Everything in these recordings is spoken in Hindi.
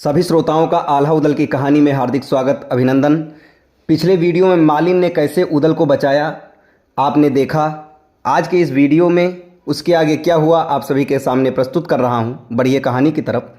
सभी श्रोताओं का आल्हा उदल की कहानी में हार्दिक स्वागत अभिनंदन। पिछले वीडियो में मालिन ने कैसे उदल को बचाया आपने देखा। आज के इस वीडियो में उसके आगे क्या हुआ आप सभी के सामने प्रस्तुत कर रहा हूं। बढ़िए कहानी की तरफ।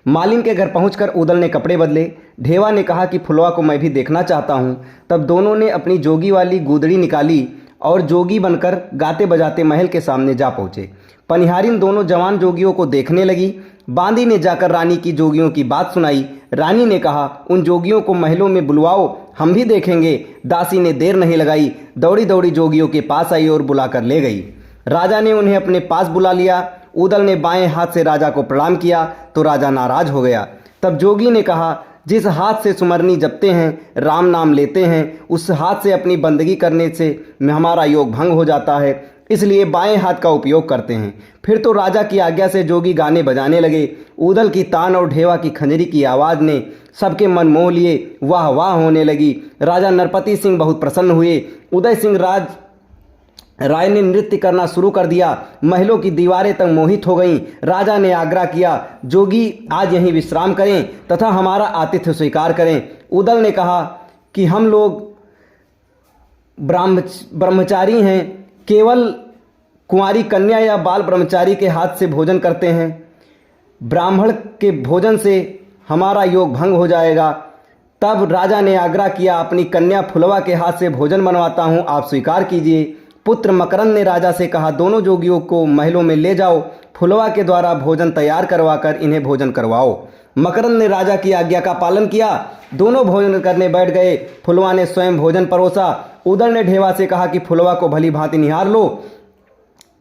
मालिन के घर पहुंचकर उदल ने कपड़े बदले। ढेवा ने कहा कि फुलवा को मैं भी देखना चाहता हूं। तब दोनों ने अपनी जोगी वाली गुदड़ी निकाली और जोगी बनकर गाते बजाते महल के सामने जा पहुंचे। पनिहारिन दोनों जवान जोगियों को देखने लगी। बांदी ने जाकर रानी की जोगियों की बात सुनाई। रानी ने कहा, उन जोगियों को महलों में बुलवाओ, हम भी देखेंगे। दासी ने देर नहीं लगाई, दौड़ी दौड़ी जोगियों के पास आई और बुलाकर ले गई। राजा ने उन्हें अपने पास बुला लिया। उदल ने बाएं हाथ से राजा को प्रणाम किया तो राजा नाराज हो गया। तब जोगी ने कहा, जिस हाथ से सुमरनी जपते हैं, राम नाम लेते हैं, उस हाथ से अपनी बंदगी करने से हमारा योग भंग हो जाता है, इसलिए बाएं हाथ का उपयोग करते हैं। फिर तो राजा की आज्ञा से जोगी गाने बजाने लगे। उदल की तान और ढेवा की खंजरी की आवाज़ ने सबके मन मोह लिए। वाह वाह होने लगी। राजा नरपति सिंह बहुत प्रसन्न हुए। उदय सिंह राय ने नृत्य करना शुरू कर दिया। महलों की दीवारें तक मोहित हो गईं। राजा ने आग्रह किया, जोगी आज यहीं विश्राम करें तथा हमारा आतिथ्य स्वीकार करें। उदल ने कहा कि हम लोग ब्रह्मचारी हैं, केवल कुंवारी कन्या या बाल ब्रह्मचारी के हाथ से भोजन करते हैं। ब्राह्मण के भोजन से हमारा योग भंग हो जाएगा। तब राजा ने आग्रह किया, अपनी कन्या फुलवा के हाथ से भोजन बनवाता हूं, आप स्वीकार कीजिए। पुत्र मकरंद ने राजा से कहा, दोनों जोगियों को महलों में ले जाओ, फुलवा के द्वारा भोजन तैयार करवाकर इन्हें भोजन करवाओ। मकरंद ने राजा की आज्ञा का पालन किया। दोनों भोजन करने बैठ गए। फुलवा ने स्वयं भोजन परोसा। उदल ने ढेवा से कहा कि फुलवा को भली भांति निहार लो।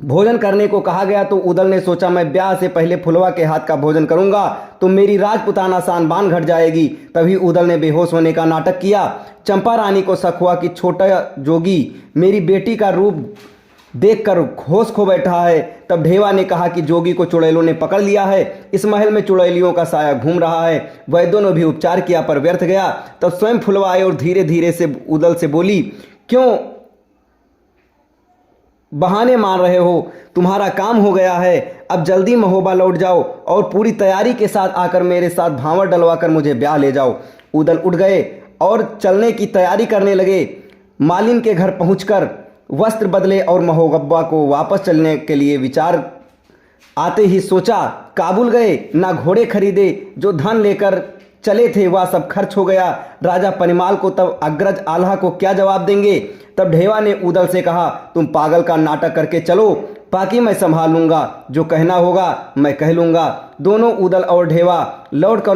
भोजन करने को कहा गया तो उदल ने सोचा, मैं ब्याह से पहले फुलवा के हाथ का भोजन करूंगा तो मेरी राजपुताना शान बान घट जाएगी। तभी उदल ने बेहोश होने का नाटक किया। चंपा रानी को शक हुआ कि छोटा जोगी मेरी बेटी का रूप देखकर होश खो बैठा है। तब ढेवा ने कहा कि जोगी को चुड़ैलों ने पकड़ लिया है, इस महल में चुड़ैलियों का साया घूम रहा है। वैद्यों ने भी उपचार किया पर व्यर्थ गया। तब स्वयं फुलवा आई और धीरे धीरे से उदल से बोली, क्यों बहाने मार रहे हो, तुम्हारा काम हो गया है, अब जल्दी महोबा लौट जाओ और पूरी तैयारी के साथ आकर मेरे साथ भांवर डलवाकर मुझे ब्याह ले जाओ। उदल उठ गए और चलने की तैयारी करने लगे। मालिन के घर पहुंचकर वस्त्र बदले और महोबा को वापस चलने के लिए विचार आते ही सोचा, काबुल गए, ना घोड़े खरीदे, जो धन लेकर चले थे वह सब खर्च हो गया। राजा पनिमाल को तब अग्रज आल्हा को क्या जवाब देंगे। तब ढेवा ने उदल से कहा, तुम पागल का नाटक करके चलो, बाकी मैं संभाल लूंगा, जो कहना होगा मैं कह लूंगा। दोनों उदल और ढेवा लौटकर